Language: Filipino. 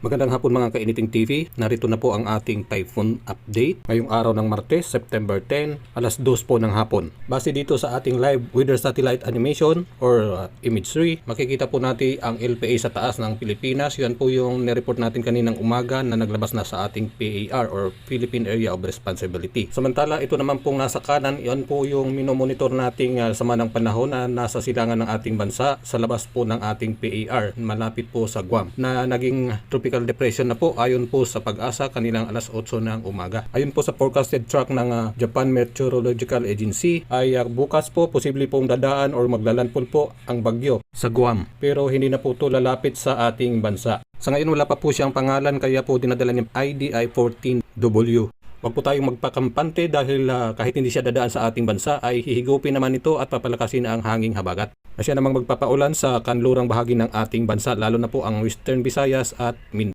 Magandang hapon mga kainiting TV. Narito na po ang ating typhoon update. Ngayong araw ng Martes, September 10, alas 2 po ng hapon. Base dito sa ating live weather satellite animation or imagery, makikita po natin ang LPA sa taas ng Pilipinas. Yan po yung nireport natin kaninang umaga na naglabas na sa ating PAR or Philippine Area of Responsibility. Samantala, ito naman pong nasa kanan, yan po yung minomonitor nating sama ng panahon na nasa silangan ng ating bansa sa labas po ng ating PAR, malapit po sa Guam, na naging tropical depression na po ayon po sa Pag-asa kanilang alas 8 ng umaga. Ayon po sa forecasted track ng Japan Meteorological Agency ay bukas po posible pong dadaan or maglalandfall po ang bagyo sa Guam, pero hindi na po ito lalapit sa ating bansa. Sa ngayon wala pa po siyang pangalan, kaya po dinadala ni IDI 14W. Huwag po tayong magpakampante dahil kahit hindi siya dadaan sa ating bansa ay hihigupin naman ito at papalakasin ang hanging habagat. Na siya namang magpapaulan sa kanlurang bahagi ng ating bansa, lalo na po ang Western Visayas at Mindanao.